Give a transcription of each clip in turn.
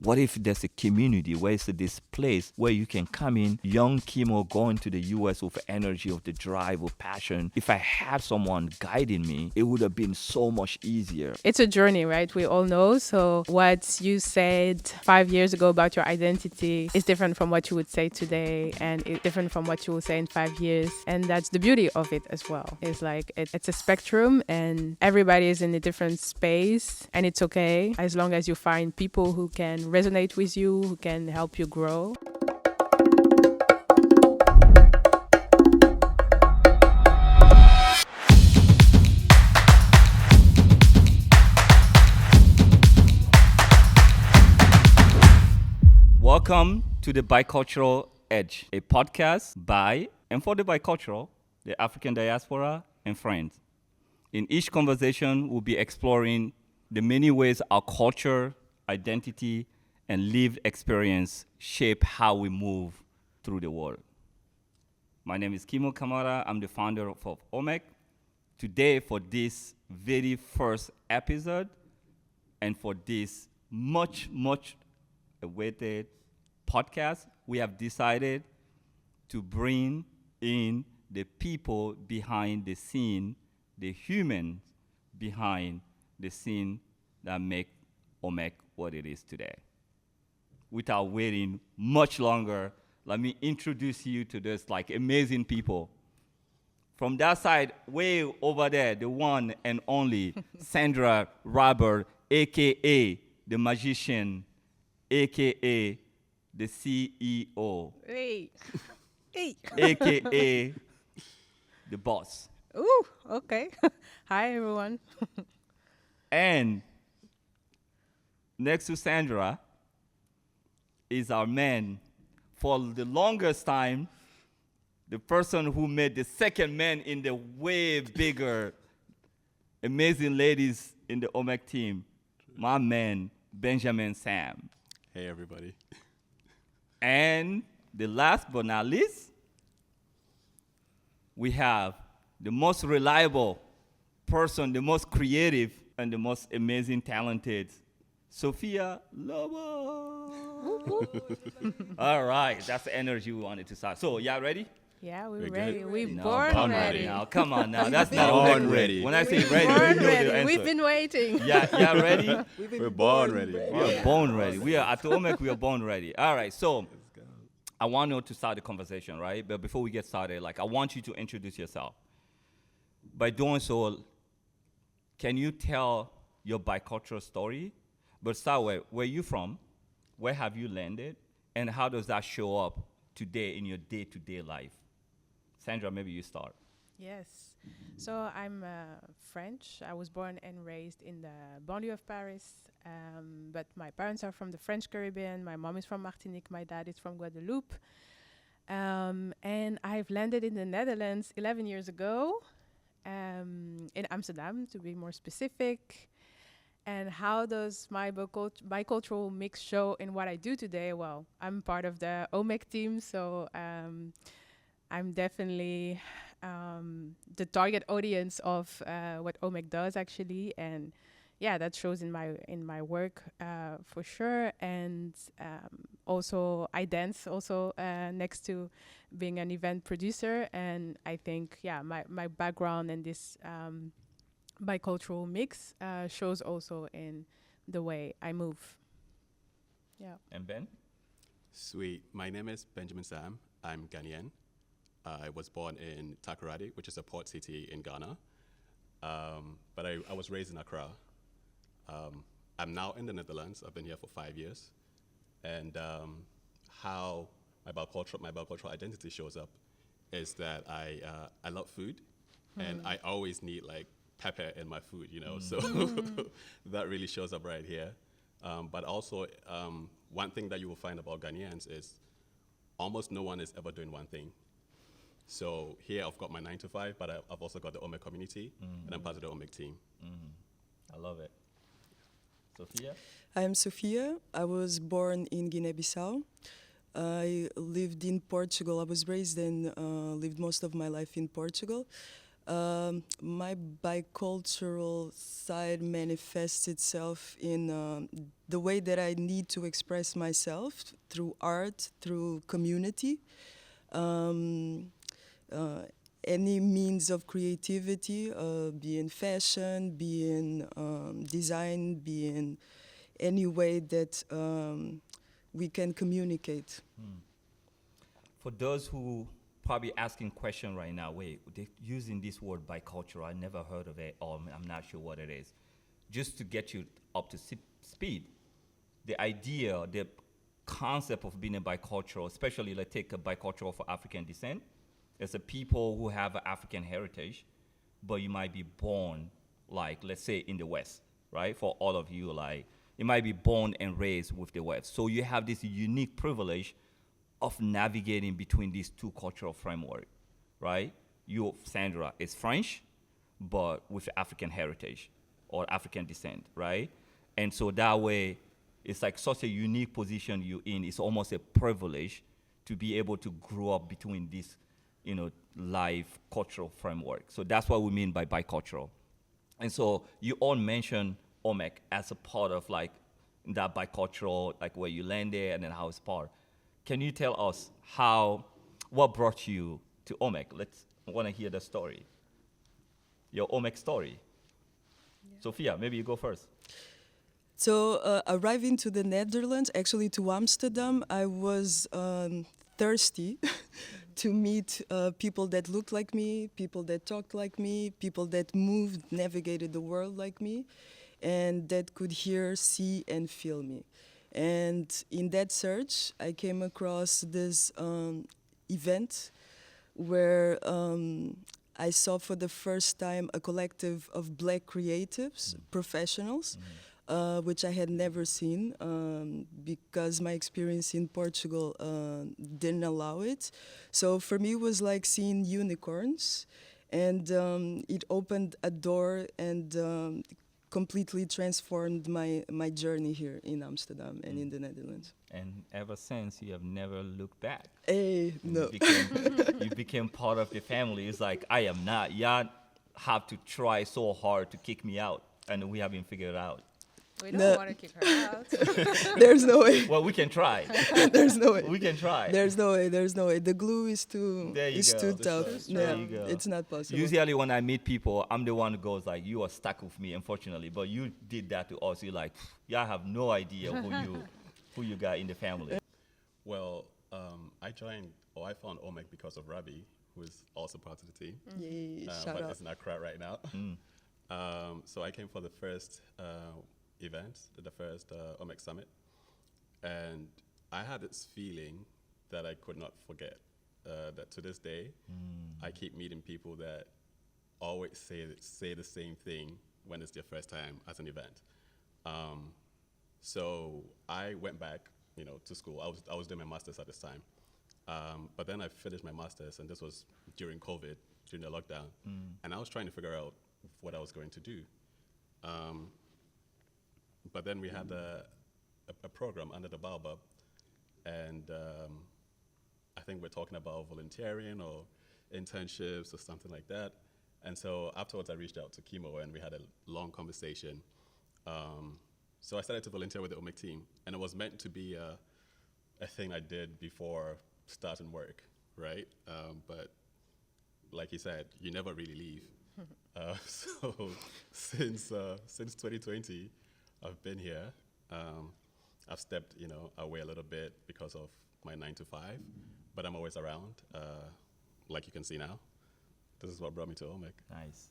What if there's a community where it's this place where you can come in, young Kemo going to the US with energy, of the drive, with passion. If I had someone guiding me, it would have been so much easier. It's a journey, right? We all know. So what you said 5 years ago about your identity is different from what you would say today, and it's different from what you will say in 5 years. And that's the beauty of it as well. It's like it's a spectrum, and everybody is in a different space, and it's okay as long as you find people who can resonate with you, who can help you grow. Welcome to the Bicultural Edge, a podcast by and for the bicultural, the African diaspora, and friends. In each conversation, we'll be exploring the many ways our culture, identity, and lived experience shape how we move through the world. My name is Kemo Camara. I'm the founder of Omek. Today, for this very first episode, and for this much awaited podcast, we have decided to bring in the people behind the scene, the humans behind the scene that make Omek what it is today. Without waiting much longer, let me introduce you to this amazing people. From that side, way over there, the one and only Sandra Roberts, aka the magician, aka the CEO, Hey. aka the boss. Ooh, okay. Hi, everyone. And next to Sandra is our man, for the longest time, the person who made the second man in the way bigger, amazing ladies in the Omek team, my man, Benjamin Sam. Hey, everybody. And the last but not least, we have the most reliable person, the most creative, and the most amazing talented, Sofia Lobo. All right, that's the energy we wanted to start. So, y'all ready? Yeah, we're We're ready. good. We're No, born ready. Now, come on now. That's not Born Omek ready. When I say We're ready, born you know ready. the answer. We've been waiting. Yeah, y'all ready? We're born ready. We are born ready. We are at the Omek. We are born ready. All right. So, I want you to start the conversation, right? But before we get started, I want you to introduce yourself. By doing so, can you tell your bicultural story? But start with where you from, where have you landed, and how does that show up today in your day-to-day life? Sandra, maybe you start. Yes. So I'm French. I was born and raised in the banlieue of Paris. But my parents are from the French Caribbean. My mom is from Martinique. My dad is from Guadeloupe. And I've landed in the Netherlands 11 years ago, in Amsterdam, to be more specific. And how does my bicultural mix show in what I do today? Well, I'm part of the Omek team, so I'm definitely the target audience of what Omek does, actually, and yeah, that shows in my work for sure. And also, I dance also next to being an event producer, and I think my background and this bicultural mix shows also in the way I move. Yeah. And Ben? Sweet. My name is Benjamin Sam. I'm Ghanaian. I was born in Takoradi, which is a port city in Ghana. But I was raised in Accra. I'm now in the Netherlands. I've been here for 5 years. And how my bicultural identity shows up is that I love food, and I always need pepper in my food, so that really shows up right here. But also, one thing that you will find about Ghanaians is almost no one is ever doing one thing. So here I've got my 9 to 5, but I've also got the Omek community, and I'm part of the Omek team. I love it. Sofia? I'm Sofia. I was born in Guinea-Bissau. I lived in Portugal. I was raised and lived most of my life in Portugal. My bicultural side manifests itself in the way that I need to express myself through art, through community. Um, any means of creativity, be in fashion, be in design, be in any way that we can communicate. For those who probably asking question right now, wait, they're using this word bicultural, I never heard of it, or I'm not sure what it is. Just to get you up to speed, the idea, the concept of being a bicultural, especially let's take a bicultural for African descent, it's a people who have an African heritage, but you might be born, like, let's say in the West, right? For all of you, like, you might be born and raised with the West. So you have this unique privilege of navigating between these two cultural frameworks, right? You, Sandra, is French, but with African heritage or African descent, right? And so that way, it's like such a unique position you're in. It's almost a privilege to be able to grow up between these, live cultural framework. So that's what we mean by bicultural. And so you all mentioned Omek as a part of like that bicultural, like where you landed and then how it's part. Can you tell us what brought you to Omek? I want to hear the story. Your Omek story. Yeah. Sofia, maybe you go first. So arriving to the Netherlands, actually to Amsterdam, I was thirsty to meet people that looked like me, people that talked like me, people that moved, navigated the world like me, and that could hear, see, and feel me. And in that search, I came across this event where I saw for the first time a collective of Black creatives, professionals, which I had never seen because my experience in Portugal didn't allow it. So for me, it was like seeing unicorns, and it opened a door and completely transformed my journey here in Amsterdam and in the Netherlands. And ever since, you have never looked back. Hey, no. You became part of the family. It's like, I am not. Y'all have to try so hard to kick me out, and we haven't figured it out. We don't want to kick her out. There's no way. Well, we can try. There's no way. We can try. There's no way. The glue is too tough. Right. Yeah, it's not possible. Usually when I meet people, I'm the one who goes like, you are stuck with me, unfortunately. But you did that to us. You're like, y'all have no idea who you got in the family. Well, I found Omek because of Rabi, who is also part of the team. Yeah, but out. it's in Accra right now. So I came for the first event, the first Omek Summit. And I had this feeling that I could not forget, that to this day, I keep meeting people that always say the same thing when it's their first time at an event. So I went back, to school. I was doing my master's at this time. But then I finished my master's, and this was during COVID, during the lockdown. And I was trying to figure out what I was going to do. But then we had a program under the Baobab, and I think we're talking about volunteering or internships or something like that. And so afterwards, I reached out to Kemo, and we had a long conversation. So I started to volunteer with the Omek team, and it was meant to be a thing I did before starting work, right? But like you said, you never really leave. So since 2020, I've been here. I've stepped, away a little bit because of my 9 to 5, but I'm always around, like you can see now. This is what brought me to Omek. Nice.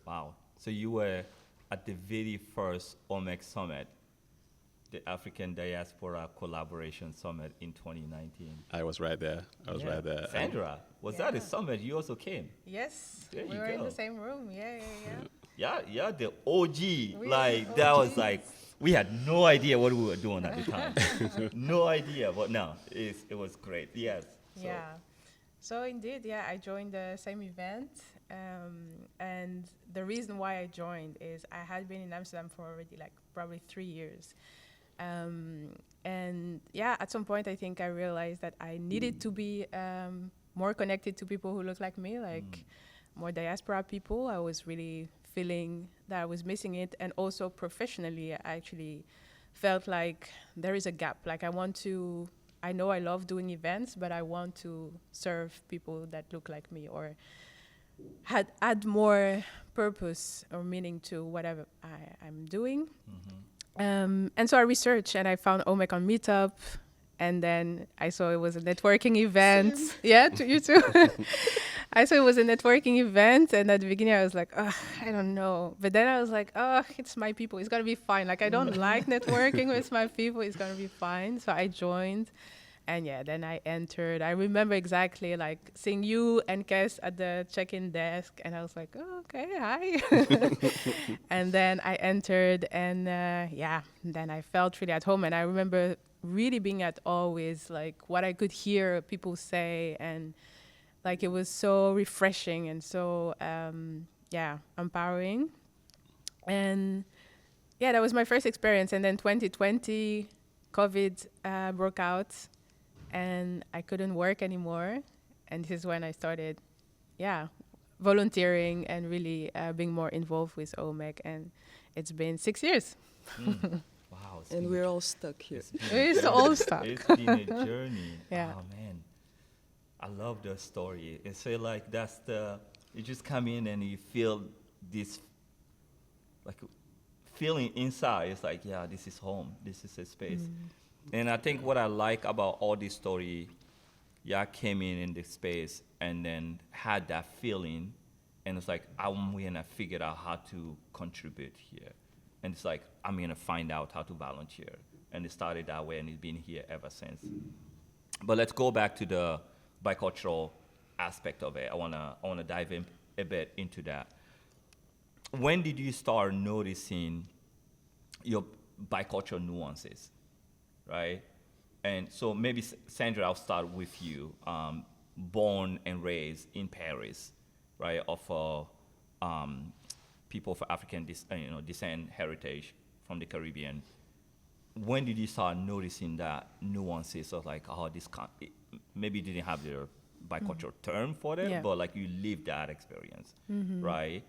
Wow. So you were at the very first Omek Summit, the African Diaspora Collaboration Summit in 2019. I was right there. Right there. Sandra, was that a summit? You also came. Yes. There we you were go. in the same room. Yeah. Yeah, the OG. We that was OGs. like, we had no idea what we were doing at the time. No idea, but no, it was great. Yes. So. Yeah. So indeed, I joined the same event. And the reason why I joined is I had been in Amsterdam for already like probably 3 years. And at some point I think I realized that I needed to be more connected to people who look like me, like more diaspora people. I was really feeling that I was missing it. And also professionally, I actually felt like there is a gap. Like I know I love doing events, but I want to serve people that look like me or add more purpose or meaning to whatever I'm doing. And so I researched and I found Omek on Meetup. And then I saw it was a networking event. Same. Yeah, you too. I saw it was a networking event. And at the beginning, I was like, oh, I don't know. But then I was like, oh, it's my people. It's going to be fine. Like, I don't like networking with my people. It's going to be fine. So I joined. And yeah, then I entered. I remember exactly like seeing you and Kes at the check-in desk. And I was like, oh, okay, hi. And then I entered. And then I felt really at home. And I remember really being at awe with like what I could hear people say, and like it was so refreshing and so empowering. And yeah, that was my first experience. And then 2020 COVID broke out and I couldn't work anymore, and this is when I started volunteering and really being more involved with Omek, and it's been 6 years. Wow. And we're all stuck here. It's all stuck. It's been a journey. Yeah. Oh, man. I love the story. It's so like you just come in and you feel this, like, feeling inside. It's like, yeah, this is home. This is a space. And I think what I like about all this story, came in this space and then had that feeling. And it's like, I'm going to figure out how to contribute here. And it's like, I'm going to find out how to volunteer. And it started that way, and it's been here ever since. But let's go back to the bicultural aspect of it. I wanna dive in a bit into that. When did you start noticing your bicultural nuances, right? And so maybe, Sandra, I'll start with you. Born and raised in Paris, right, of people of African descent, heritage from the Caribbean. When did you start noticing that nuances of like, maybe you didn't have the bicultural term for it, but like you lived that experience, right?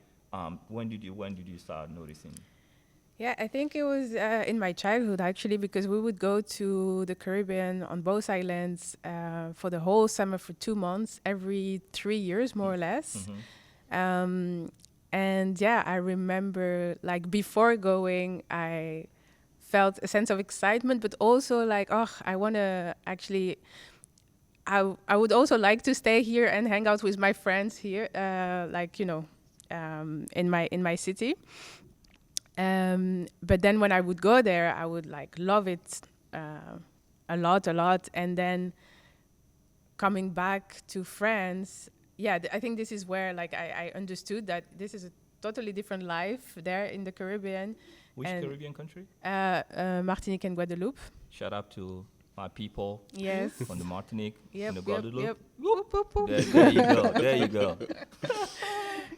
When did you start noticing? Yeah, I think it was in my childhood actually, because we would go to the Caribbean on both islands for the whole summer for 2 months, every 3 years more or less. And yeah, I remember like before going, I felt a sense of excitement, but also like, I want to actually, I would also like to stay here and hang out with my friends here, in my city. But then when I would go there, I would like love it a lot. And then coming back to France, I think this is where like I understood that this is a totally different life there in the Caribbean. Which Caribbean country? Martinique and Guadeloupe. Shout out to my people. Yes. From the Martinique and the Yep. Guadeloupe. Whoop, whoop, whoop. There you go.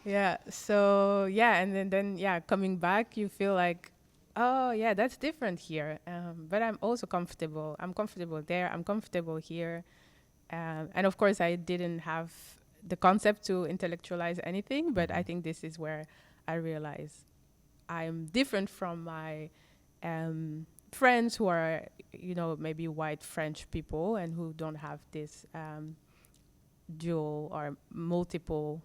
Yeah. So and then coming back, you feel like, oh yeah, that's different here. But I'm also comfortable. I'm comfortable there. I'm comfortable here. And of course, I didn't have the concept to intellectualize anything, but I think this is where I realize I'm different from my friends who are, maybe white French people and who don't have this dual or multiple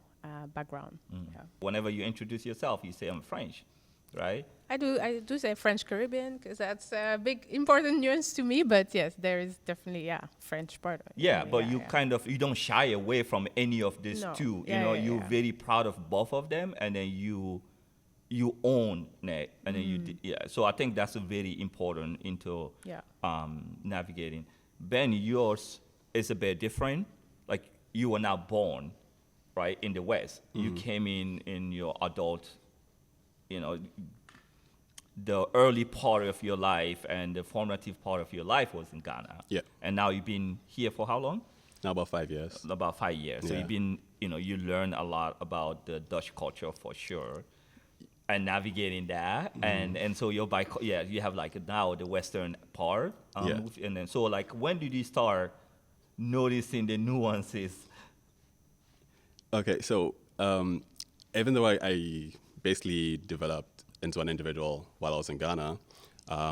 background. Yeah. Whenever you introduce yourself, you say I'm French, right? I do say French Caribbean because that's a big important nuance to me. But yes, there is definitely French part. But you don't shy away from any of these two. You're very proud of both of them, and then you own it, and then So I think that's very important into navigating. Ben, yours is a bit different. Like you were not born, right, in the West. You came in your adult, the early part of your life and the formative part of your life was in Ghana. Yeah. And now you've been here for how long? Now about 5 years. About 5 years. So you've been, you learn a lot about the Dutch culture for sure, and navigating that. And so you have like now the Western part. And then so like when did you start noticing the nuances? Okay, so Even though I basically developed into an individual while I was in Ghana,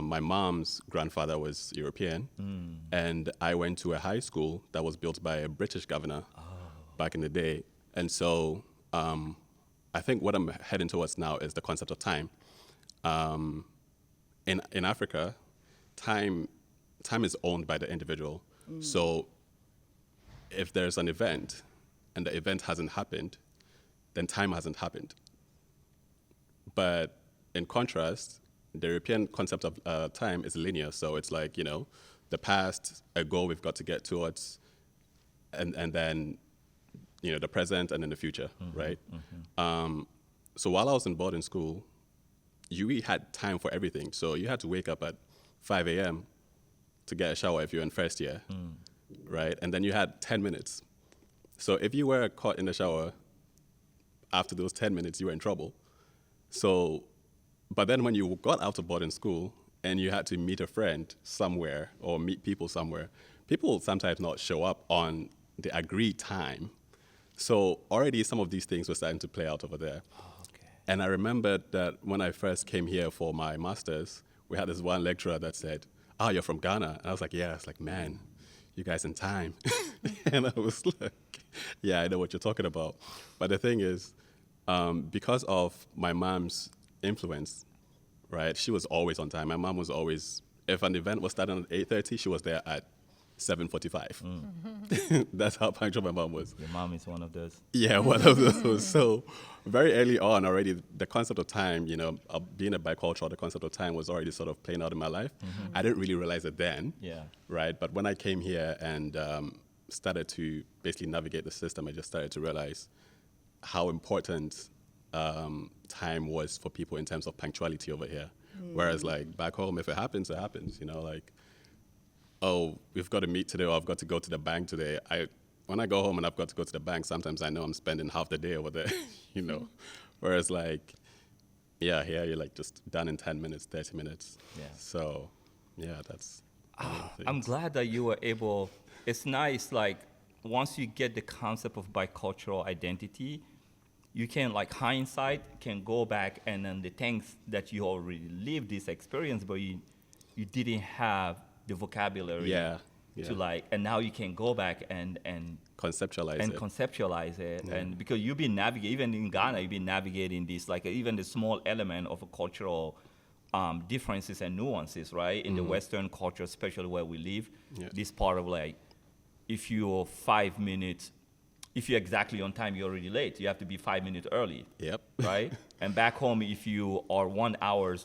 my mom's grandfather was European, and I went to a high school that was built by a British governor back in the day. And so I think what I'm heading towards now is the concept of time. In Africa, time is owned by the individual. So if there's an event and the event hasn't happened, then time hasn't happened. But in contrast, the European concept of time is linear. So it's like, the past, a goal we've got to get towards, and then, the present and then the future, right? So while I was in boarding school, you had time for everything. So you had to wake up at 5 a.m. to get a shower if you're in first year, right? And then you had 10 minutes. So if you were caught in the shower after those 10 minutes, you were in trouble. So, but then when you got out of boarding school and you had to meet a friend somewhere or meet people somewhere, people will sometimes not show up on the agreed time. So already some of these things were starting to play out over there. And I remembered that when I first came here for my master's, we had this one lecturer that said, "Oh, you're from Ghana?" And I was like, "Yeah." It's like, "Man, you guys in time." And I was like, "Yeah, I know what you're talking about." But the thing is, because of my mom's influence, right, she was always on time. My mom was always, if an event was starting at 8:30, she was there at 7:45. That's how punctual my mom was. Your mom is one of those. Yeah, one of those. So very early on already, the concept of time, being a bicultural, the concept of time was already sort of playing out in my life. I didn't really realize it then, right? But when I came here and started to basically navigate the system, I just started to realize how important time was for people in terms of punctuality over here. Whereas like back home, if it happens, it happens, like, oh, we've got to meet today, or I've got to go to the bank today. When I go home and I've got to go to the bank, sometimes I know I'm spending half the day over there, Whereas like, here you're like just done in 10 minutes, 30 minutes. Yeah. So, that's. I'm glad that you were able. It's nice, like, once you get the concept of bicultural identity, you can, like, hindsight, can go back and then the things that you already lived this experience, but you didn't have the vocabulary to like, and now you can go back and conceptualize it. Yeah. And because you've been navigating, even in Ghana, you've been navigating this, like even the small element of a cultural differences and nuances, right? In the Western culture, especially where we live, this part of like, if you're 5 minutes, if you're exactly on time, you're already late. You have to be 5 minutes early. Yep. Right? And back home, if you are 1 hour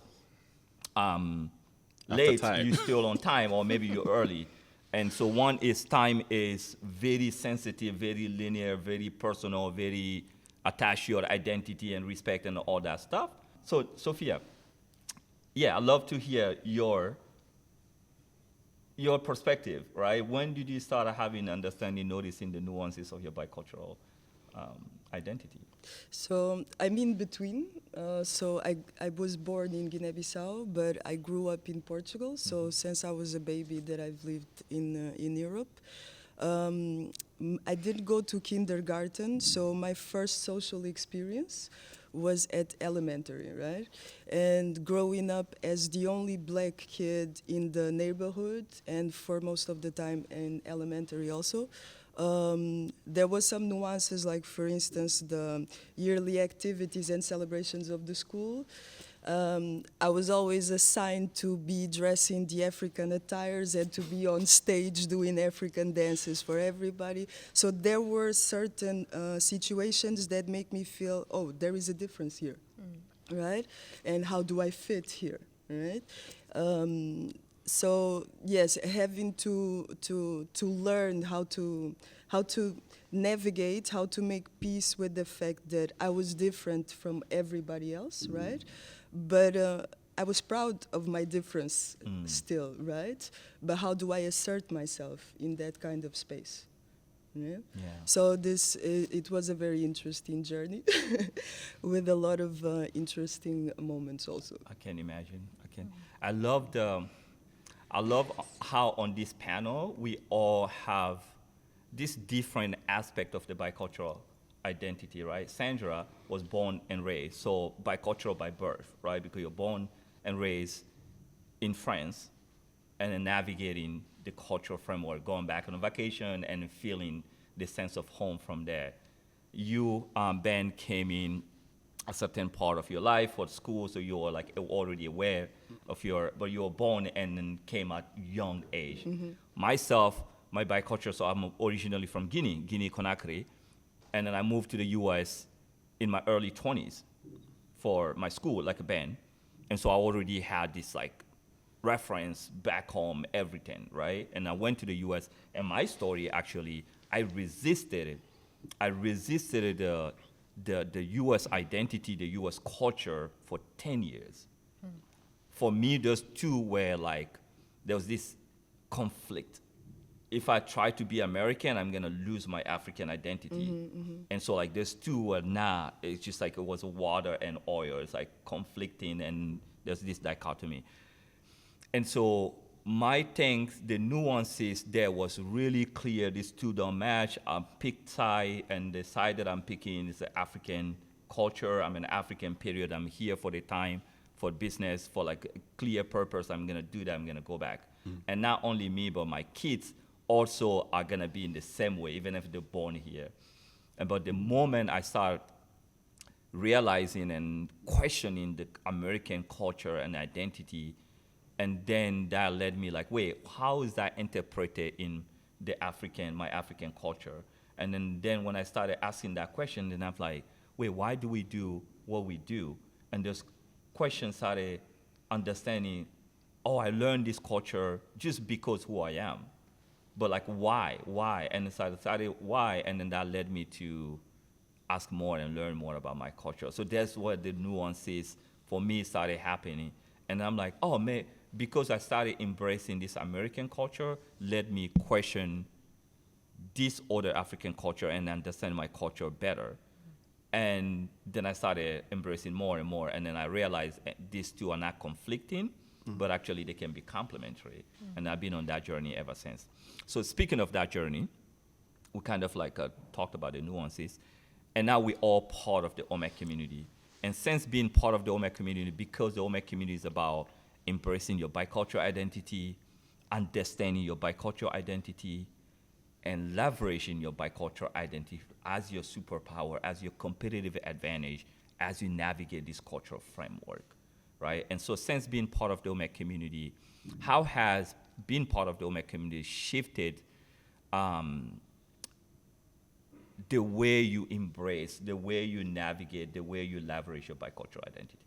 late, you're still on time, or maybe you're early. And so time is very sensitive, very linear, very personal, very attached to your identity and respect and all that stuff. So, Sophia, I'd love to hear your perspective, right? When did you start having understanding, noticing the nuances of your bicultural identity? So I'm in between. So I was born in Guinea-Bissau, but I grew up in Portugal. So since I was a baby that I've lived in Europe. I didn't go to kindergarten, so my first social experience was at elementary, right? And growing up as the only black kid in the neighborhood, and for most of the time in elementary also, there was some nuances, like for instance, the yearly activities and celebrations of the school. I was always assigned to be dressing the African attires and to be on stage doing African dances for everybody. So there were certain situations that make me feel, oh, there is a difference here, right? And how do I fit here, right? So yes, having to learn how to navigate, how to make peace with the fact that I was different from everybody else, right? But I was proud of my difference still, right? But how do I assert myself in that kind of space? Yeah. So it was a very interesting journey with a lot of interesting moments also. I can imagine. I love how on this panel we all have this different aspect of the bicultural identity, right? Sandra was born and raised, so bicultural by birth, right? Because you're born and raised in France and then navigating the cultural framework, going back on a vacation and feeling the sense of home from there. You, Ben, came in a certain part of your life for school, so you were like already aware of but you were born and then came at young age. Myself, my bicultural, so I'm originally from Guinea Conakry, and then I moved to the U.S. in my early 20s for my school, like a band, and so I already had this like reference back home, everything, right? And I went to the U.S. and my story actually, I resisted it. I resisted the U.S. identity, the U.S. culture for 10 years. For me, those two were like, there was this conflict. If I try to be American, I'm gonna lose my African identity. And so like those two were not, it's just like it was water and oil. It's like conflicting and there's this dichotomy. And so my things, the nuances there was really clear. These two don't match. I picked side, and the side that I'm picking is the African culture. I'm an African period. I'm here for the time, for business, for like a clear purpose. I'm gonna do that. I'm gonna go back. And not only me, but my kids also are gonna be in the same way, even if they're born here. But the moment I start realizing and questioning the American culture and identity, and then that led me like, wait, how is that interpreted in my African culture? And then when I started asking that question, then I'm like, wait, why do we do what we do? And those questions started understanding, oh, I learned this culture just because who I am. But like, why? And so I started why, and then that led me to ask more and learn more about my culture. So that's what the nuances for me started happening. And I'm like, oh, man, because I started embracing this American culture, led me question this other African culture and understand my culture better. And then I started embracing more and more. And then I realized these two are not conflicting, but actually they can be complementary. And I've been on that journey ever since. So speaking of that journey, we kind of like talked about the nuances. And now we're all part of the Omek community. And since being part of the Omek community, because the Omek community is about embracing your bicultural identity, understanding your bicultural identity, and leveraging your bicultural identity as your superpower, as your competitive advantage, as you navigate this cultural framework, right? And so since being part of the Omek community, how has being part of the Omek community shifted the way you embrace, the way you navigate, the way you leverage your bicultural identity?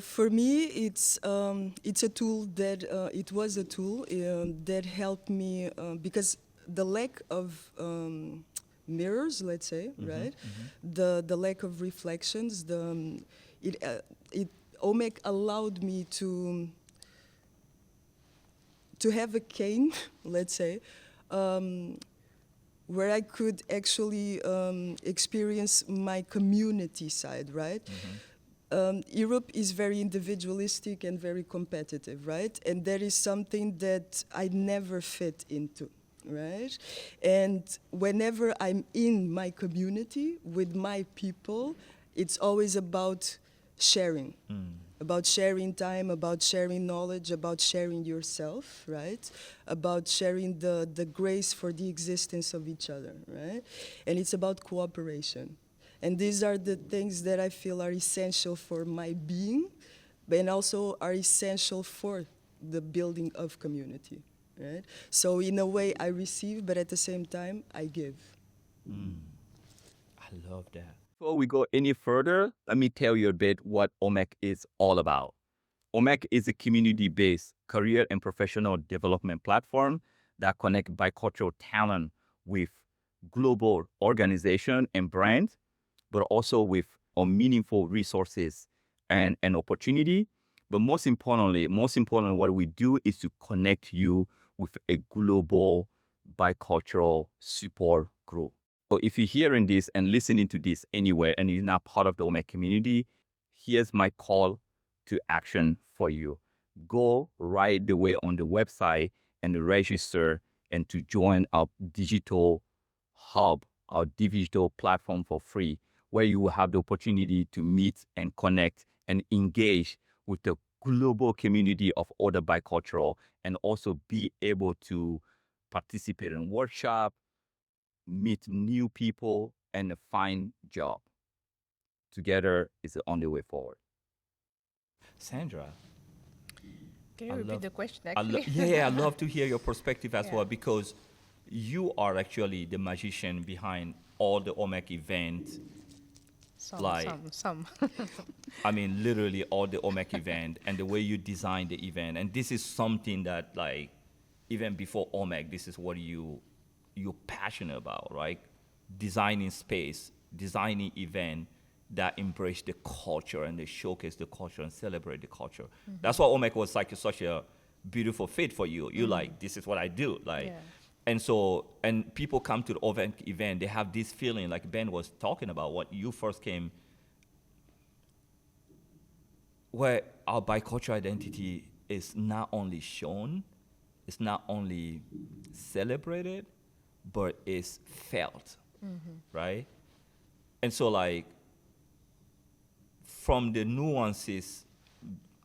For me, it's a tool that it was a tool that helped me because the lack of mirrors, let's say, right? The lack of reflections, Omek allowed me to have a cane, let's say, where I could actually experience my community side, right? Europe is very individualistic and very competitive, right? And that is something that I never fit into, right? And whenever I'm in my community with my people, it's always about sharing. About sharing time, about sharing knowledge, about sharing yourself, right? About sharing the grace for the existence of each other, right? And it's about cooperation. And these are the things that I feel are essential for my being, and also are essential for the building of community, right? So in a way, I receive, but at the same time, I give. I love that. Before we go any further, let me tell you a bit what Omek is all about. Omek is a community-based career and professional development platform that connects bicultural talent with global organization and brands, but also with meaningful resources and opportunity. But most importantly, what we do is to connect you with a global bicultural support group. So if you're hearing this and listening to this anywhere and you're not part of the Omek community, here's my call to action for you. Go right away on the website and register and to join our digital hub, our digital platform for free, where you will have the opportunity to meet and connect and engage with the global community of other bicultural, and also be able to participate in workshop, meet new people, and find job. Together is the only way forward. Sandra, Can you I repeat love- the question, actually? I love to hear your perspective as Yeah. well, because you are actually the magician behind all the Omek events. like- Some. I mean, literally all the Omek event and the way you design the event. And this is something that, like, even before Omek, this is what you're passionate about, right? Designing space, designing event that embrace the culture and they showcase the culture and celebrate the culture. That's why Omek was like such a beautiful fit for you. You like, this is what I do, like. Yeah. And so, and people come to the Omek event, they have this feeling, like Ben was talking about, what you first came, where our bicultural identity is not only shown, it's not only celebrated, but it's felt, right? And so, like, from the nuances,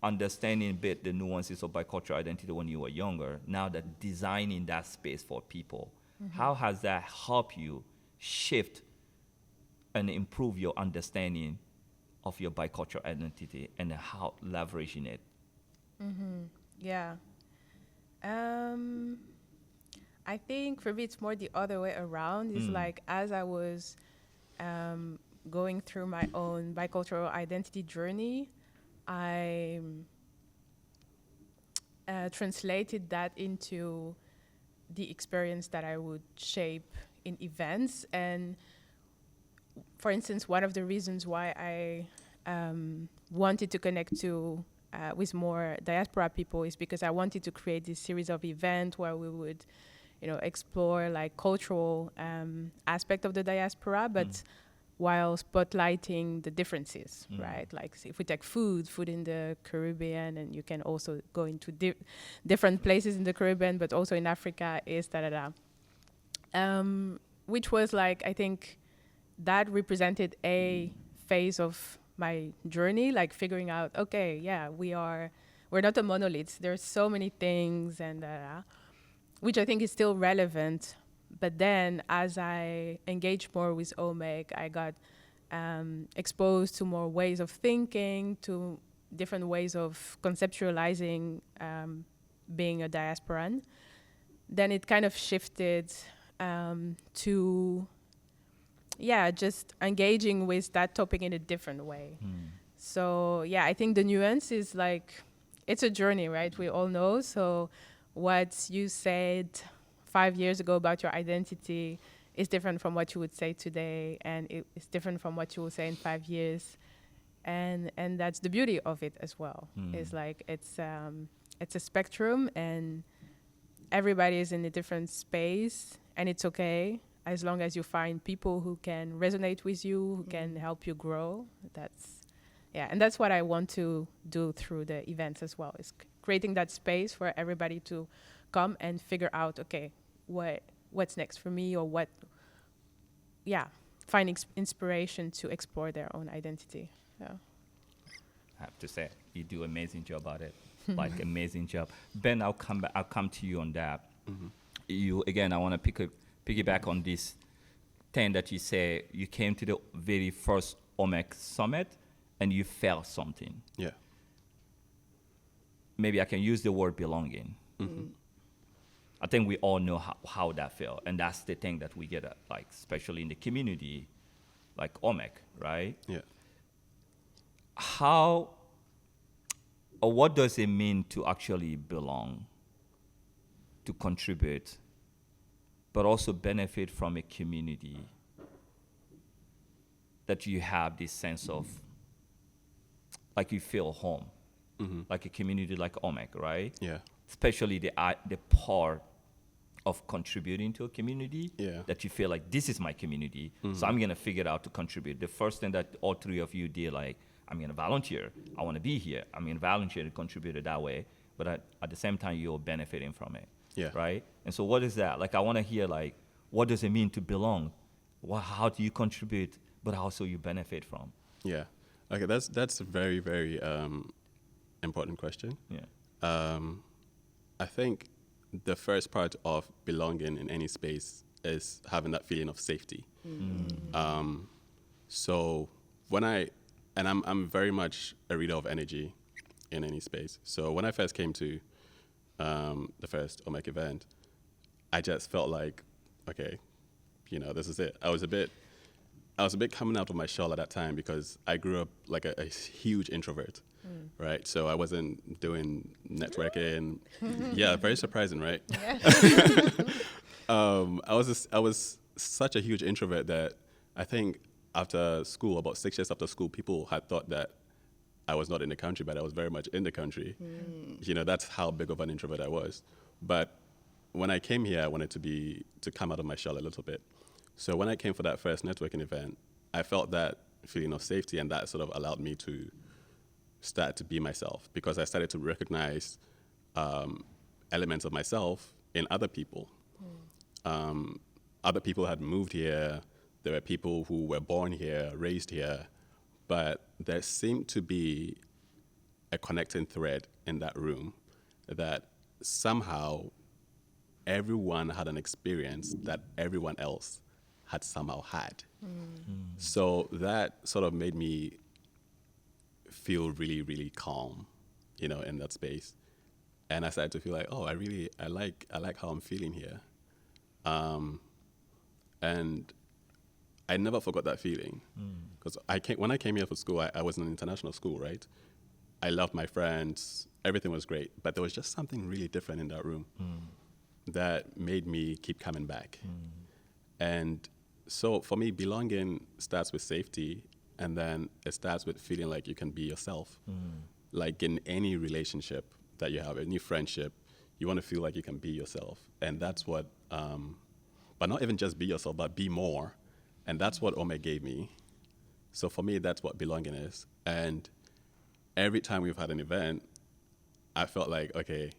understanding a bit the nuances of bicultural identity when you were younger, now that designing that space for people, how has that helped you shift and improve your understanding of your bicultural identity and how leveraging it? Yeah. I think for me it's more the other way around. It's like, as I was going through my own bicultural identity journey, I translated that into the experience that I would shape in events. And for instance, one of the reasons why I wanted to connect to with more diaspora people is because I wanted to create this series of events where we would, explore like cultural aspect of the diaspora, but while spotlighting the differences, right? Like, if we take food in the Caribbean, and you can also go into different places in the Caribbean, but also in Africa, is which was like, I think that represented a phase of my journey, like figuring out, okay, yeah, we're not a monolith. There's so many things, and which I think is still relevant. But then, as I engaged more with Omek, I got exposed to more ways of thinking, to different ways of conceptualizing being a diasporan. Then it kind of shifted to, just engaging with that topic in a different way. So, I think the nuance is like, it's a journey, right? We all know. So what you said 5 years ago about your identity is different from what you would say today, and it's different from what you will say in 5 years. And that's the beauty of it as well. It's like, it's a spectrum, and everybody is in a different space, and it's okay as long as you find people who can resonate with you, who can help you grow. And that's what I want to do through the events as well, is creating that space for everybody to come and figure out, okay, what's next for me, or finding inspiration to explore their own identity. Yeah. I have to say, you do an amazing job at it. Like, amazing job. Ben, I'll come to you on that. You, again, I want to piggyback on this thing that you say you came to the very first Omek summit and you felt something. Yeah. Maybe I can use the word belonging. I think we all know how that felt, and that's the thing that we get at, like, especially in the community, like Omek, right? Yeah. How, or what does it mean to actually belong, to contribute, but also benefit from a community that you have this sense of, like, you feel home, like a community like Omek, right? Yeah. Especially the part of contributing to a community, Yeah. that you feel like, this is my community, so I'm gonna figure out to contribute. The first thing that all three of you did, like, I'm gonna volunteer, I wanna be here, I'm gonna volunteer to contribute it that way, but at the same time, you're benefiting from it. Yeah. Right? And so what is that? Like, I wanna hear, like, what does it mean to belong? How do you contribute, but also you benefit from? Yeah. Okay, that's a very, very important question. Yeah. I think the first part of belonging in any space is having that feeling of safety. So I'm very much a reader of energy in any space. So when I first came to the first Omek event, I just felt like, okay, this is it. I was a bit coming out of my shell at that time because I grew up like a huge introvert, right? So I wasn't doing networking. Yeah, very surprising, right? Yeah. I was such a huge introvert that I think after school, about 6 years after school, people had thought that I was not in the country, but I was very much in the country. That's how big of an introvert I was. But when I came here, I wanted to come out of my shell a little bit. So when I came for that first networking event, I felt that feeling of safety, and that sort of allowed me to start to be myself, because I started to recognize elements of myself in other people. Other people had moved here. There were people who were born here, raised here, but there seemed to be a connecting thread in that room that somehow everyone had an experience that everyone else had somehow had. So that sort of made me feel really, really calm, in that space. And I started to feel like, oh, I like how I'm feeling here. And I never forgot that feeling, because when I came here for school, I was in an international school, right? I loved my friends, everything was great, but there was just something really different in that room that made me keep coming back. And so for me, belonging starts with safety, and then it starts with feeling like you can be yourself. Like in any relationship that you have, any friendship, you want to feel like you can be yourself. And that's what, but not even just be yourself, but be more. And that's what Omek gave me. So for me, that's what belonging is. And every time we've had an event, I felt like, okay,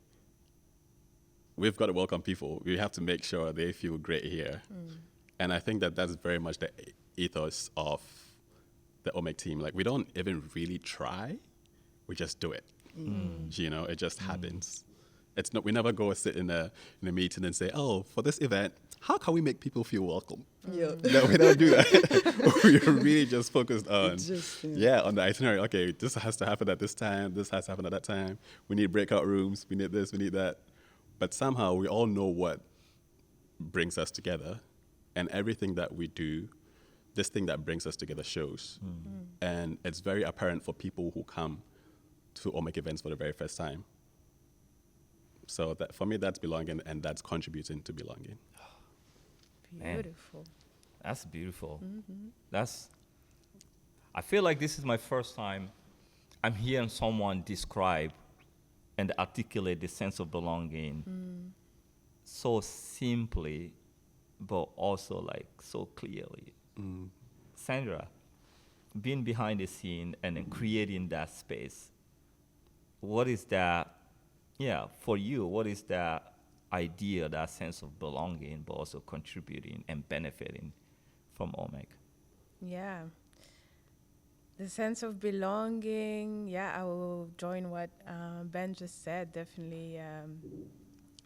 we've got to welcome people. We have to make sure they feel great here. And I think that that's very much the ethos of the Omek team. Like, we don't even really try. We just do it. It just happens. It's not. We never go sit in a meeting and say, "Oh, for this event, how can we make people feel welcome?" Yeah. No, we don't do that. We're really just focused on on the itinerary. Okay, this has to happen at this time. This has to happen at that time. We need breakout rooms. We need this. We need that. But somehow we all know what brings us together, and everything that we do, this thing that brings us together shows. And it's very apparent for people who come to Omek events for the very first time. So that, for me, that's belonging, and that's contributing to belonging. Beautiful. That's beautiful. I feel like this is my first time I'm hearing someone describe and articulate the sense of belonging so simply, but also like so clearly. Sandra, being behind the scene and then creating that space, what is that, for you, what is that idea, that sense of belonging, but also contributing and benefiting from Omek? Yeah. The sense of belonging, I will join what Ben just said, definitely.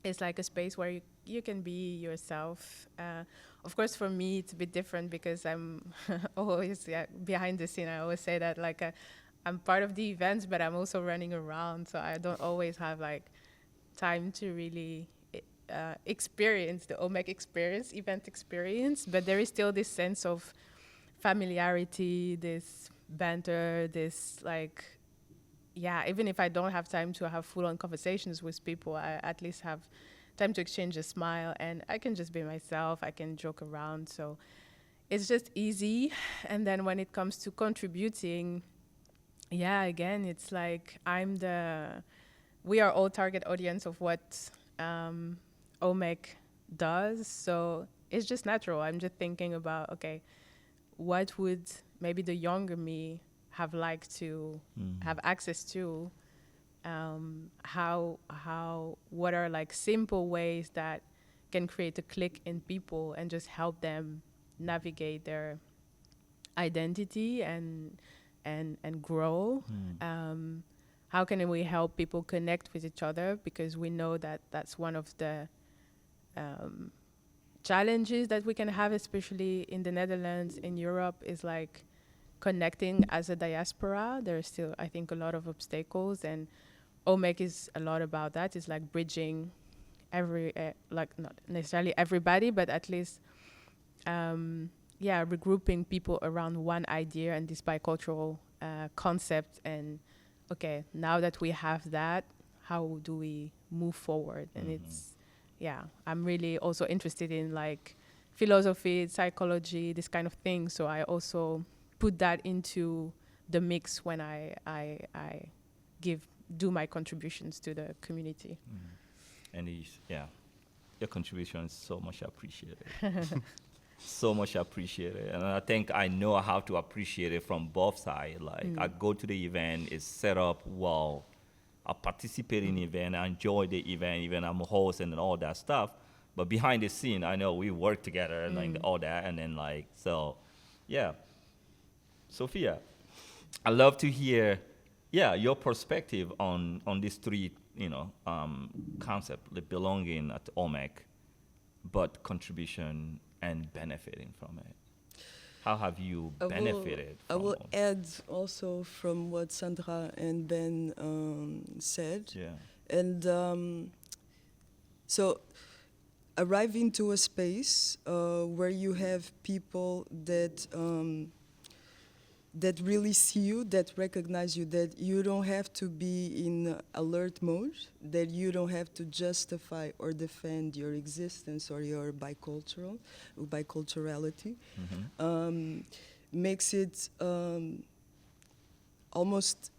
It's like a space where you can be yourself. Of course, for me, it's a bit different because I'm always behind the scene. I always say that I'm part of the events, but I'm also running around, so I don't always have time to really experience the Omek experience, event experience. But there is still this sense of familiarity, this banter, this even if I don't have time to have full-on conversations with people, I at least have time to exchange a smile, and I can just be myself. I can joke around, so it's just easy. And then when it comes to contributing, again, it's like we are all target audience of what Omek does, so it's just natural. I'm just thinking about, okay, what would maybe the younger me have liked to have access to? What are simple ways that can create a click in people and just help them navigate their identity and grow. How can we help people connect with each other? Because we know that that's one of the challenges that we can have, especially in the Netherlands, in Europe, is like connecting as a diaspora. There are still, I think, a lot of obstacles, and Omek is a lot about that. It's like bridging like not necessarily everybody, but at least, regrouping people around one idea and this bicultural concept. And okay, now that we have that, how do we move forward? And it's, I'm really also interested in like philosophy, psychology, this kind of thing. So I also put that into the mix when I do my contributions to the community. And your contribution is so much appreciated. So much appreciated. And I think I know how to appreciate it from both sides. Like I go to the event, it's set up well. I participate in the event, I enjoy the event, even I'm a host and all that stuff. But behind the scene, I know we work together and like all that. And then like, so, yeah. Sophia, I love to hear, your perspective on these three, concept, the belonging at Omek, but contribution and benefiting from it. How have you benefited I from will it? add also from what Sandra and Ben said. Yeah. And so arriving to a space where you have people that that really see you, that recognize you, that you don't have to be in alert mode, that you don't have to justify or defend your existence or your biculturality, makes it almost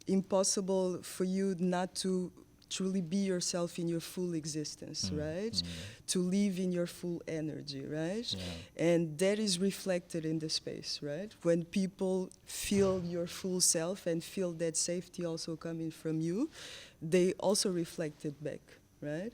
impossible for you not to truly be yourself in your full existence, right? To live in your full energy, right? Yeah. And that is reflected in the space, right? When people feel your full self and feel that safety also coming from you, they also reflect it back, right?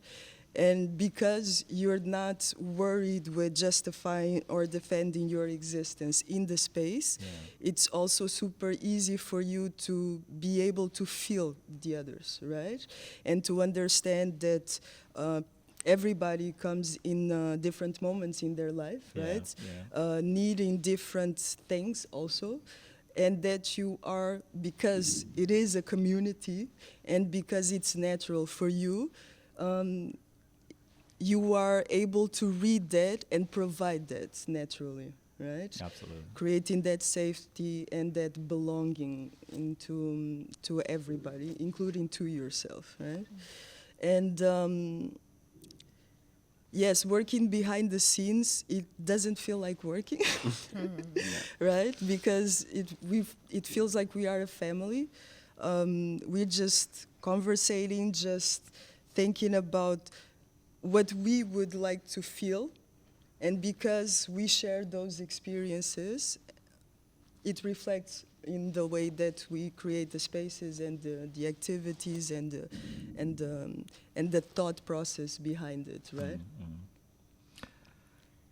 And because you're not worried with justifying or defending your existence in the space, it's also super easy for you to be able to feel the others, right? And to understand that everybody comes in different moments in their life, right? Needing different things also. And that you are, because it is a community and because it's natural for you, you are able to read that and provide that naturally, right? Absolutely. Creating that safety and that belonging into to everybody, including to yourself, right? And yes, working behind the scenes, it doesn't feel like working, right? Because it feels like we are a family. We're just conversating, just thinking about what we would like to feel, and because we share those experiences, it reflects in the way that we create the spaces and the activities and the thought process behind it, right?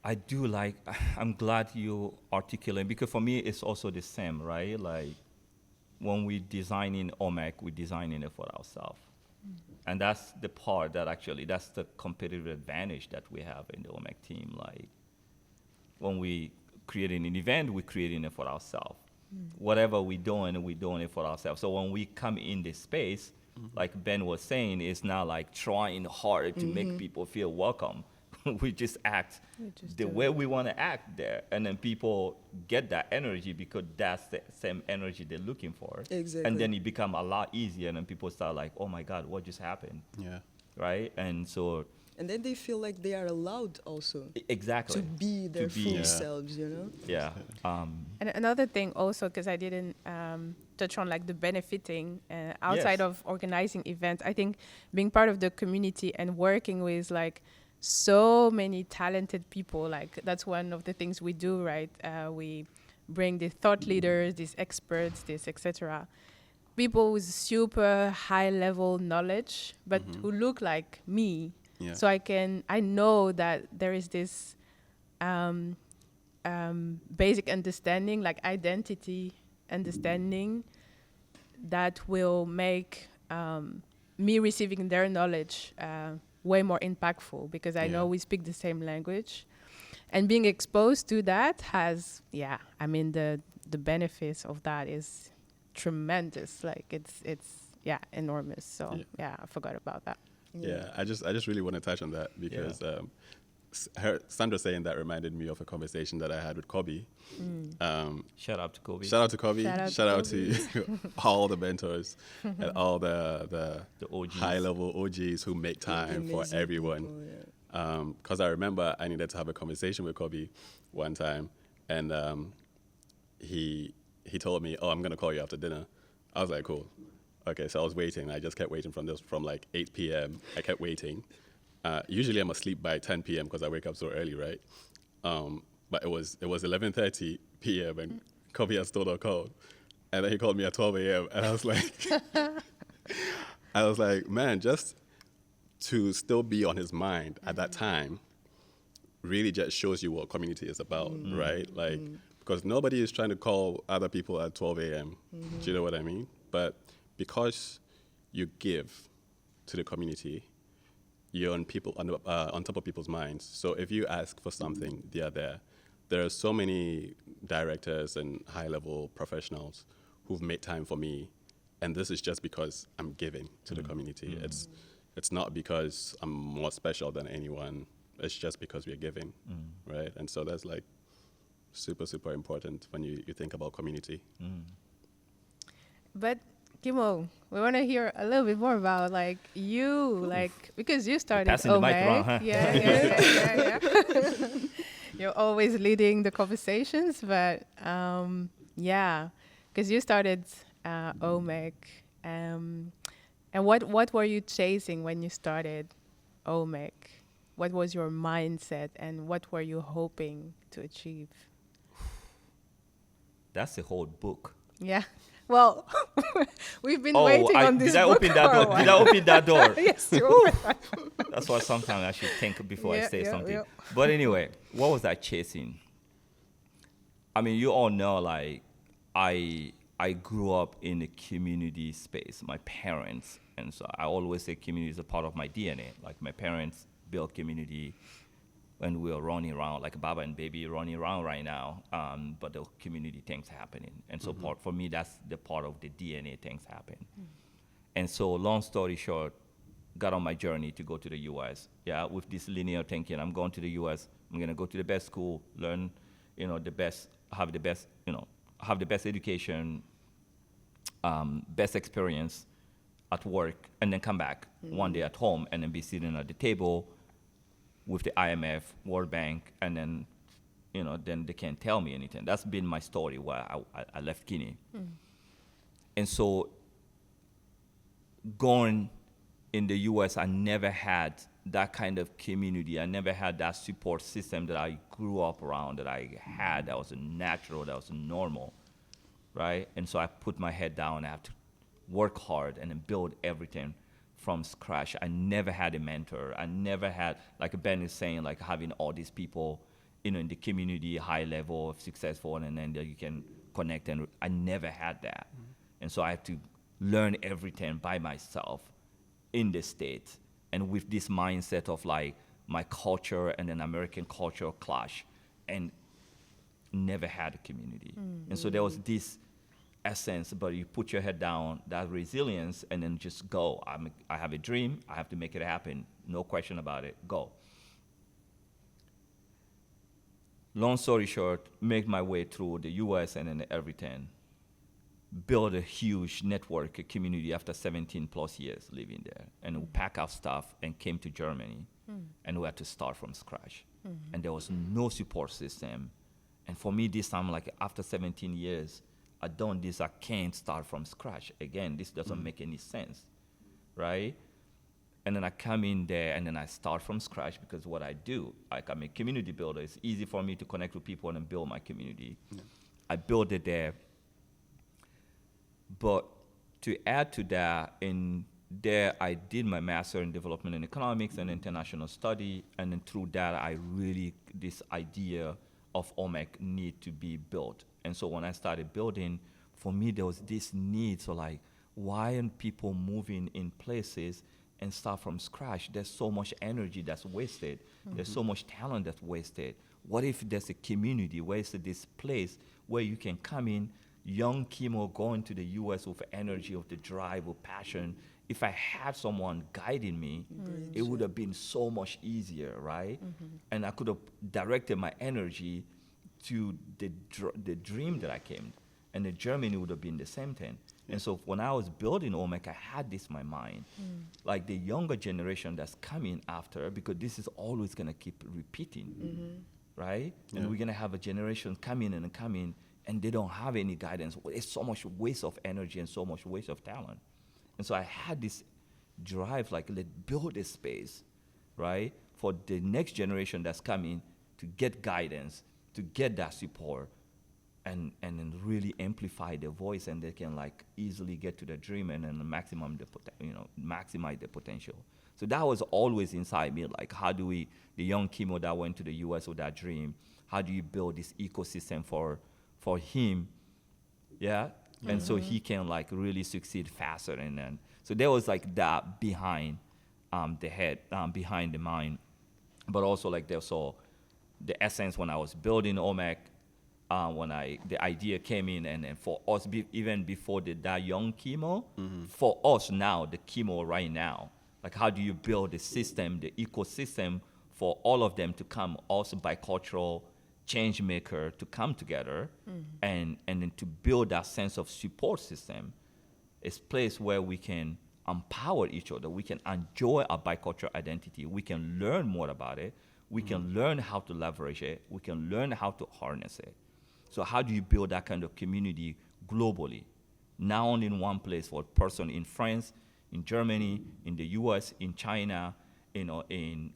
I do like, I'm glad you articulate, because for me it's also the same, right? Like when we design in Omek, we're designing it for ourselves. And that's the part that actually, that's the competitive advantage that we have in the Omek team. Like, when we creating an event, we're creating it for ourselves. Whatever we're doing it for ourselves. So when we come in this space, like Ben was saying, it's not like trying hard to make people feel welcome. We just act the way we want to act there. And then people get that energy because that's the same energy they're looking for. Exactly. And then it become a lot easier, and then people start like, oh my God, what just happened? Yeah. Right? And so... And then they feel like they are allowed also Exactly. to be their full selves, you know? Yeah. And another thing also, because I didn't touch on like the benefiting outside of organizing events, I think being part of the community and working with like so many talented people, like that's one of the things we do, right? We bring the thought leaders, these experts, this etc. People with super high level knowledge, but who look like me, Yeah. So I know that there is this basic understanding, like identity understanding, that will make me receiving their knowledge way more impactful, because I know we speak the same language. And being exposed to that has, the benefits of that is tremendous. Like it's enormous. So I forgot about that. Yeah, I just really want to touch on that because Sandra saying that reminded me of a conversation that I had with Kobe. Shout out to Kobe. Shout out to Kobe. Shout out to all the mentors and all the OGs. high-level OGs who make time for Amazing everyone. people, Because I remember I needed to have a conversation with Kobe one time, and he told me, "Oh, I'm gonna call you after dinner." I was like, "Cool." Okay, so I was waiting. I just kept waiting from like 8 p.m. I kept waiting. Usually I'm asleep by 10 p.m. because I wake up so early, right? But it was 11:30 p.m. and Kobe had still not called. And then he called me at 12 a.m. and I was like, man, just to still be on his mind at that time really just shows you what community is about, right? Like, because nobody is trying to call other people at 12 a.m. Do you know what I mean? But because you give to the community, you're on top of people's minds. So if you ask for something, they are there. There are so many directors and high-level professionals who've made time for me, and this is just because I'm giving to the community. It's not because I'm more special than anyone. It's just because we're giving, right? And so that's like super, super important when you think about community. But Kemo, we want to hear a little bit more about like you, like because you started Passing the mic Omek. around, huh? Yeah. You're always leading the conversations, but because you started Omek, and what were you chasing when you started Omek? What was your mindset, and what were you hoping to achieve? That's a whole book. Yeah. Well, we've been waiting on this did I book open that for a door? Did while. I open that door? Yes, you opened. That's why sometimes I should think before I say something. Yeah. But anyway, what was I chasing? I mean, you all know, like, I grew up in a community space. My parents, and so I always say community is a part of my DNA. Like, my parents built community when we were running around, like Baba and Baby running around right now, but the community things happening. And so for me, that's the part of the DNA things happen. And so long story short, got on my journey to go to the US. Yeah, with this linear thinking, I'm going to the US, I'm gonna go to the best school, learn, the best, have the best education, best experience at work, and then come back one day at home and then be sitting at the table with the IMF, World Bank, and then, then they can't tell me anything. That's been my story where I left Guinea. And so going in the US, I never had that kind of community. I never had that support system that I grew up around, that I had, that was natural, that was normal, right? And so I put my head down. I have to work hard and then build everything from scratch. I never had a mentor. I never had, like Ben is saying, like having all these people, in the community, high level, successful, and then you can connect. And I never had that. And so I had to learn everything by myself in the States, and with this mindset of like my culture and then American culture clash, and never had a community. And so there was this essence, but you put your head down, that resilience, and then just go. I have a dream, I have to make it happen, no question about it, go. Long story short, make my way through the US and then everything, build a huge network, a community after 17 plus years living there, and we pack our stuff and came to Germany, and we had to start from scratch. And there was no support system. And for me this time, like after 17 years, I can't start from scratch. Again, this doesn't make any sense, right? And then I come in there and then I start from scratch, because what I do, like I'm a community builder. It's easy for me to connect with people and then build my community. I build it there. But to add to that, in there I did my master in development and economics and international study, and then through that I really, this idea of Omek need to be built. And so when I started building, for me there was this need, so like, why aren't people moving in places and start from scratch? There's so much energy that's wasted. There's so much talent that's wasted. What if there's a community where it's this place where you can come in, young Kemo going to the US with energy, with the drive, with passion. If I had someone guiding me, it would have been so much easier, right? And I could have directed my energy to the dream that I came. And the Germany would have been the same thing. And so when I was building Omek, I had this in my mind, like the younger generation that's coming after, because this is always going to keep repeating, right? And we're going to have a generation coming and coming, and they don't have any guidance. It's so much waste of energy and so much waste of talent. And so I had this drive, like, let's build a space, right, for the next generation that's coming to get guidance, to get that support, and then really amplify their voice, and they can like easily get to their dream and then maximize their potential. So that was always inside me, like, how do we, the young Kemo that went to the US with that dream, how do you build this ecosystem for him, and so he can like really succeed faster. And then so there was like that behind the head, behind the mind, but also like there's so the essence when I was building Omek, when the idea came in, and for us, even before that young Kemo, for us now, the Kemo right now, like how do you build the system, the ecosystem for all of them to come, also bicultural change maker to come together, and then to build that sense of support system. It's a place where we can empower each other, we can enjoy our bicultural identity, we can learn more about it, we can learn how to leverage it, we can learn how to harness it. So how do you build that kind of community globally? Not only in one place, for a person in France, in Germany, in the US, in China, in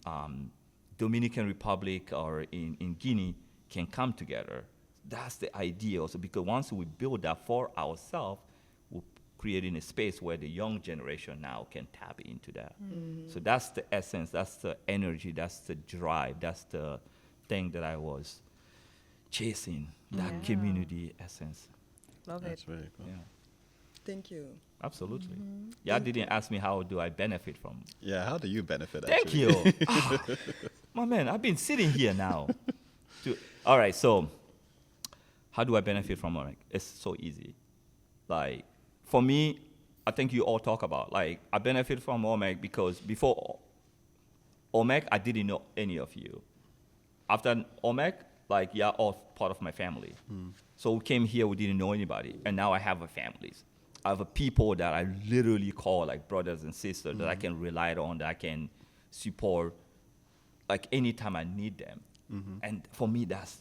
Dominican Republic, or in Guinea, can come together. That's the idea also, because once we build that for ourselves, we're creating a space where the young generation now can tap into that. So that's the essence, that's the energy, that's the drive, that's the thing that I was chasing, that community essence. Love That's it. very cool. Yeah, Thank you. absolutely. Y'all didn't ask me how do I benefit from. Yeah, how do you benefit? Thank actually? you. My man, I've been sitting here now. All right, so how do I benefit from Omek? It's so easy. Like, for me, I think you all talk about, like, I benefit from Omek because before Omek, I didn't know any of you. After Omek, like, you're all part of my family. So we came here, we didn't know anybody, and now I have a families. I have a people that I literally call like brothers and sisters that I can rely on, that I can support, like anytime I need them. And for me, that's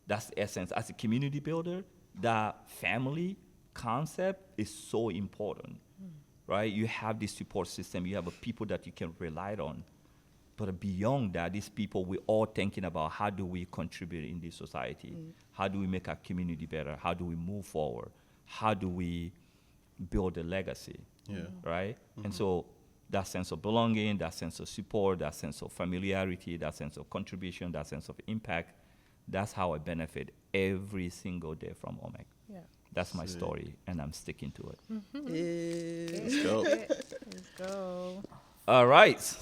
the essence. As a community builder, that family concept is so important, right? You have this support system, you have a people that you can rely on. But beyond that, these people, we're all thinking about how do we contribute in this society? How do we make our community better? How do we move forward? How do we build a legacy, right? And so that sense of belonging, that sense of support, that sense of familiarity, that sense of contribution, that sense of impact, that's how I benefit every single day from Omek. Yeah. That's my story, and I'm sticking to it. Let's go. Let's go. All right.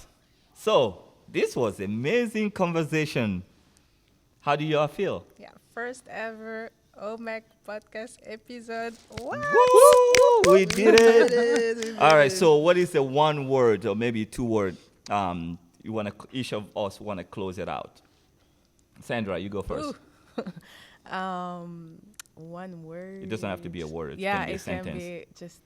So this was amazing conversation. How do y'all feel? Yeah. First ever Omek podcast episode. What? Woo! We did it. All right. So what is the one word, or maybe two word, each of us want to close it out? Sandra, you go first. One word. It doesn't have to be a word. Yeah, it it can be a can sentence. be just.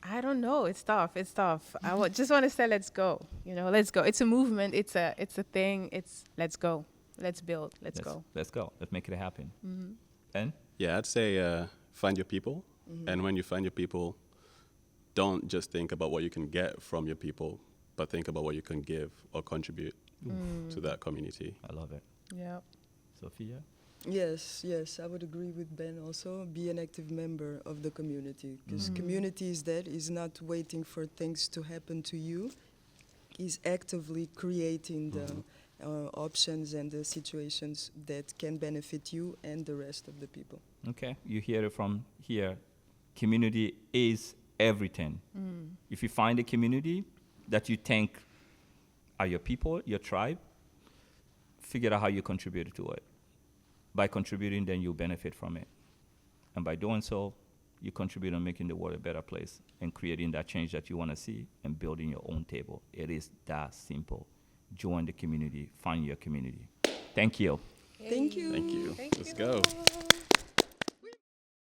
I don't know. It's tough. It's tough. Just want to say, let's go. Let's go. It's a movement. It's a thing. It's let's go. Let's build. Let's go. Let's go. Let's make it happen. And Yeah, I'd say find your people. And when you find your people, don't just think about what you can get from your people, but think about what you can give or contribute to that community. I love it. Yeah. Sophia? Yes, yes, I would agree with Ben also. Be an active member of the community, because community is that, is not waiting for things to happen to you, is actively creating the options and the situations that can benefit you and the rest of the people. Okay, you hear it from here. Community is everything. If you find a community that you think are your people, your tribe, figure out how you contribute to it. By contributing, then you benefit from it. And by doing so, you contribute on making the world a better place and creating that change that you want to see and building your own table. It is that simple. Join the community, find your community. Thank you. Thank you. Thank you. Thank Let's you. go.